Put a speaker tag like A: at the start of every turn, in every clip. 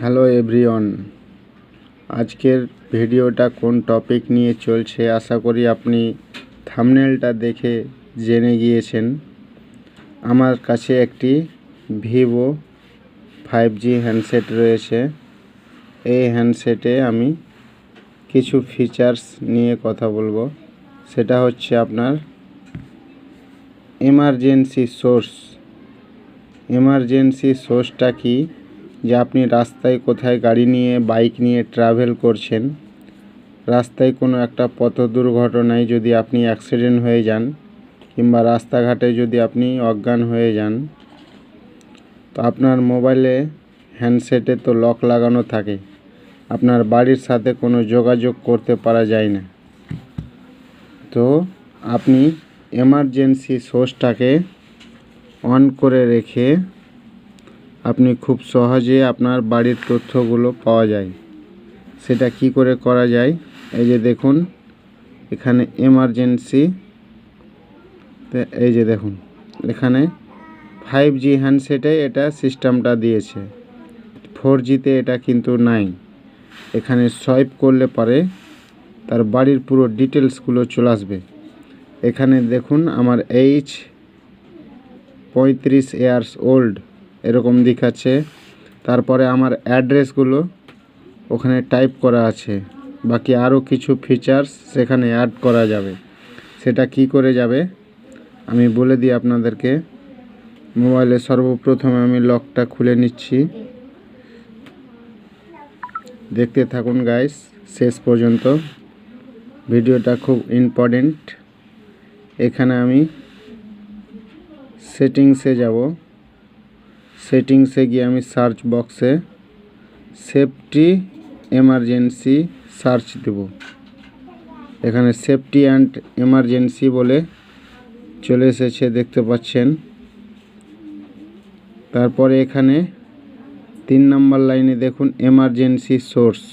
A: Hello everyone, আজকের ভিডিওটা কোন টপিক নিয়ে চলছে আশা করি আপনি থাম্বনেলটা দেখে জেনে গিয়েছেন। আমার কাছে একটি ভিভো 5G হ্যান্ডসেট রয়েছে। এই হ্যান্ডসেটে আমি কিছু ফিচার্স নিয়ে কথা বলবো। সেটা হচ্ছে আপনার এমার্জেন্সি সোর্সটা কি, যে আপনি রাস্তায় কোথায় গাড়ি নিয়ে বাইক নিয়ে ট্রাভেল করছেন, রাস্তায় কোনো একটা পথ দুর্ঘটনায় যদি আপনি অ্যাক্সিডেন্ট হয়ে যান কিংবা রাস্তাঘাটে যদি আপনি অজ্ঞান হয়ে যান, তো আপনার মোবাইলে হ্যান্ডসেটে তো লক লাগানো থাকে, আপনার বাড়ির সাথে কোনো যোগাযোগ করতে পারা যায় না। তো আপনি এমার্জেন্সি সোর্সটাকে অন করে রেখে আপনি খুব সহজে আপনার বাড়ির তথ্যগুলো পাওয়া যায়। সেটা কি করে করা যায়, এই যে দেখুন এখানে এমার্জেন্সি, এই যে দেখুন এখানে 5G হ্যান্ডসেটে এটা সিস্টেমটা দিয়েছে, 4Gতে এটা কিন্তু নাই। এখানে সোয়াইপ করলে পরে তার বাড়ির পুরো ডিটেলসগুলো চলে আসবে। এখানে দেখুন আমার এইজ 35 ইয়ার্স ওল্ড এরকম দেখাচ্ছে। তারপরে আমার অ্যাড্রেসগুলো ওখানে টাইপ করা আছে, বাকি আরও কিছু ফিচার্স সেখানে অ্যাড করা যাবে। সেটা কি করে যাবে আমি বলে দিই আপনাদেরকে। মোবাইলে সর্বপ্রথমে আমি লকটা খুলে নিচ্ছি, দেখতে থাকুন গাইস শেষ পর্যন্ত, ভিডিওটা খুব ইম্পর্টেন্ট। এখানে আমি সেটিংসে যাব, সেটিংসে গিয়ে আমি সার্চ বক্সে সেফটি এমার্জেন্সি সার্চ দেব। এখানে সেফটি অ্যান্ড এমার্জেন্সি বলে চলে এসেছে, দেখতে পাচ্ছেন। তারপরে এখানে 3 নম্বর লাইনে দেখুন এমার্জেন্সি সোর্স,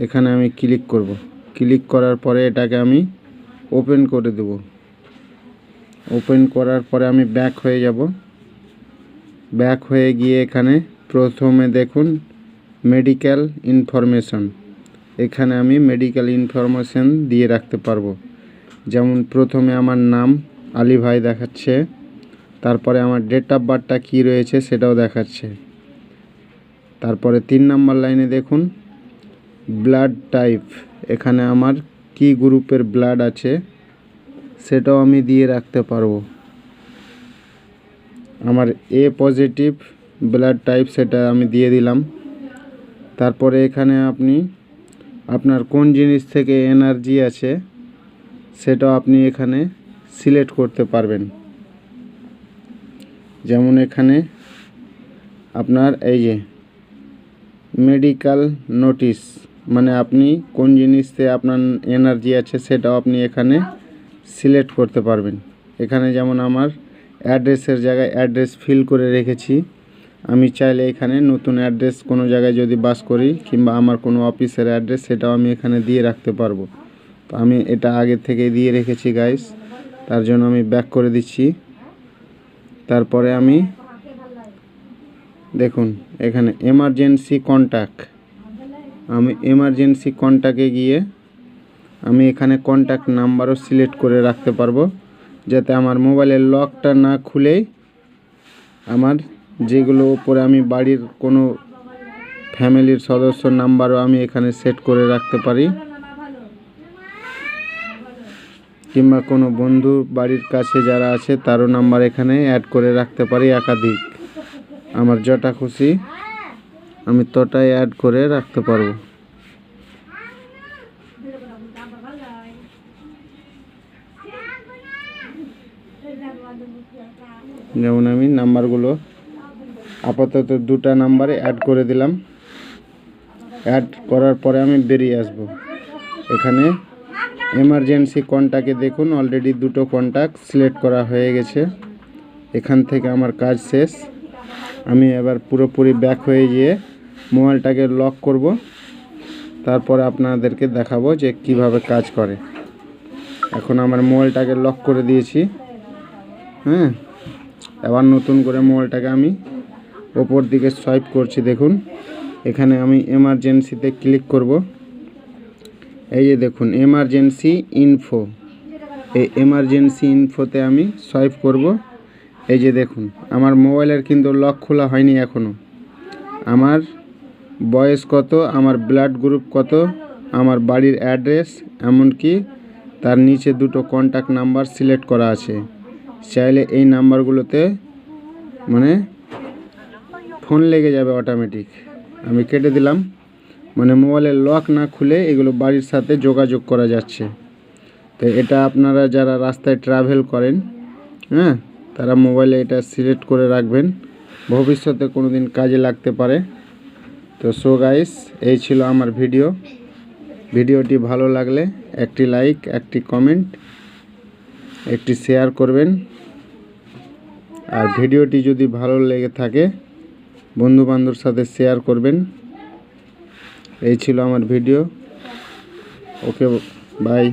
A: এখানে আমি ক্লিক করব। ক্লিক করার পরে এটাকে আমি ওপেন করে দেব। ওপেন করার পরে আমি ব্যাক হয়ে যাব। ব্যাক হয়ে গিয়ে এখানে প্রথমে দেখুন মেডিকেল ইনফরমেশন, এখানে আমি মেডিকেল ইনফরমেশন দিয়ে রাখতে পারবো। যেমন প্রথমে আমার নাম আলী ভাই দেখাচ্ছে, তারপরে আমার ডেট অফ বার্থটা কী রয়েছে সেটাও দেখাচ্ছে। তারপরে 3 নম্বর লাইনে দেখুন ব্লাড টাইপ, এখানে আমার কি গ্রুপের ব্লাড আছে সেটাও আমি দিয়ে রাখতে পারবো। আমার এ পজিটিভ ব্লাড টাইপ সেটা আমি দিয়ে দিলাম। তারপরে এখানে আপনি আপনার কোন জিনিস থেকে এনার্জি আছে সেটাও আপনি এখানে সিলেক্ট করতে পারবেন। যেমন এখানে আপনার এই যে মেডিকেল নোটিশ, মানে আপনি কোন জিনিসতে আপনার এনার্জি আছে সেটাও আপনি এখানে সিলেক্ট করতে পারবেন। এখানে যেমন আমার অ্যাড্রেসের জায়গায় অ্যাড্রেস ফিল করে রেখেছি, আমি চাইলে এখানে নতুন অ্যাড্রেস কোনো জায়গায় যদি বাস করি কিংবা আমার কোনো অফিসের অ্যাড্রেস সেটাও আমি এখানে দিয়ে রাখতে পারবো। তো আমি এটা আগে থেকে দিয়ে রেখেছি গাইস, তার জন্য আমি ব্যাক করে দিচ্ছি। তারপরে আমি দেখুন এখানে এমার্জেন্সি কন্ট্যাক্ট, আমি এমার্জেন্সি কন্ট্যাক্টে গিয়ে আমি এখানে কন্ট্যাক্ট নাম্বারও সিলেক্ট করে রাখতে পারবো, যাতে আমার মোবাইলের লকটা না খুলেই আমার যেগুলো উপরে আমি বাড়ির কোনো ফ্যামিলির সদস্যর নাম্বারও আমি এখানে সেট করে রাখতে পারি, কিংবা কোনো বন্ধু বাড়ির কাছে যারা আছে তারও নাম্বার এখানে অ্যাড করে রাখতে পারি একাধিক। আমার যটা খুশি আমি তটাই অ্যাড করে রাখতে পারবো। যেমন আমি নাম্বারগুলো আপাতত 2টা নাম্বারে অ্যাড করে দিলাম। অ্যাড করার পরে আমি বেরিয়ে আসব। এখানে এমার্জেন্সি কন্ট্যাক্টে দেখুন অলরেডি 2টো কন্ট্যাক্ট সিলেক্ট করা হয়ে গেছে। এখান থেকে আমার কাজ শেষ। আমি এবার পুরোপুরি ব্যাক হয়ে গিয়ে মোবাইলটাকে লক করব, তারপরে আপনাদেরকে দেখাবো যে কিভাবে কাজ করে। এখন আমার মোবাইলটাকে লক করে দিয়েছি। এবার নতুন করে মোবাইলটাকে আমি ওপর দিকে সোয়াইপ করছি। দেখুন এখানে আমি এমার্জেন্সিতে ক্লিক করব। এই যে দেখুন এমার্জেন্সি ইনফো, এই এমার্জেন্সি ইনফোতে আমি সোয়াইপ করব। এই যে দেখুন আমার মোবাইলের কিন্তু লক খোলা হয়নি এখনও। আমার বয়স কত, আমার ব্লাড গ্রুপ কত, আমার বাড়ির অ্যাড্রেস, এমনকি তার নিচে দুটো কন্ট্যাক্ট নাম্বার সিলেক্ট করা আছে। চাইলে এই নাম্বারগুলোতে মানে ফোন লেগে যাবে অটোমেটিক। আমি কেটে দিলাম, মানে মোবাইলের লক না খুলে এগুলো বাড়ির সাথে যোগাযোগ করা যাচ্ছে। তো এটা আপনারা যারা রাস্তায় ট্রাভেল করেন, হ্যাঁ, তারা মোবাইলে এটা সিলেক্ট করে রাখবেন, ভবিষ্যতে কোনো দিন কাজে লাগতে পারে। তো সো গাইস, এই ছিল আমার ভিডিওটি ভালো লাগলে একটি লাইক, একটি কমেন্ট, একটি শেয়ার করবেন। আর ভিডিওটি যদি ভালো লেগে থাকে বন্ধুবান্ধবের সাথে শেয়ার করবেন। এই ছিল আমার ভিডিও। Okay, by.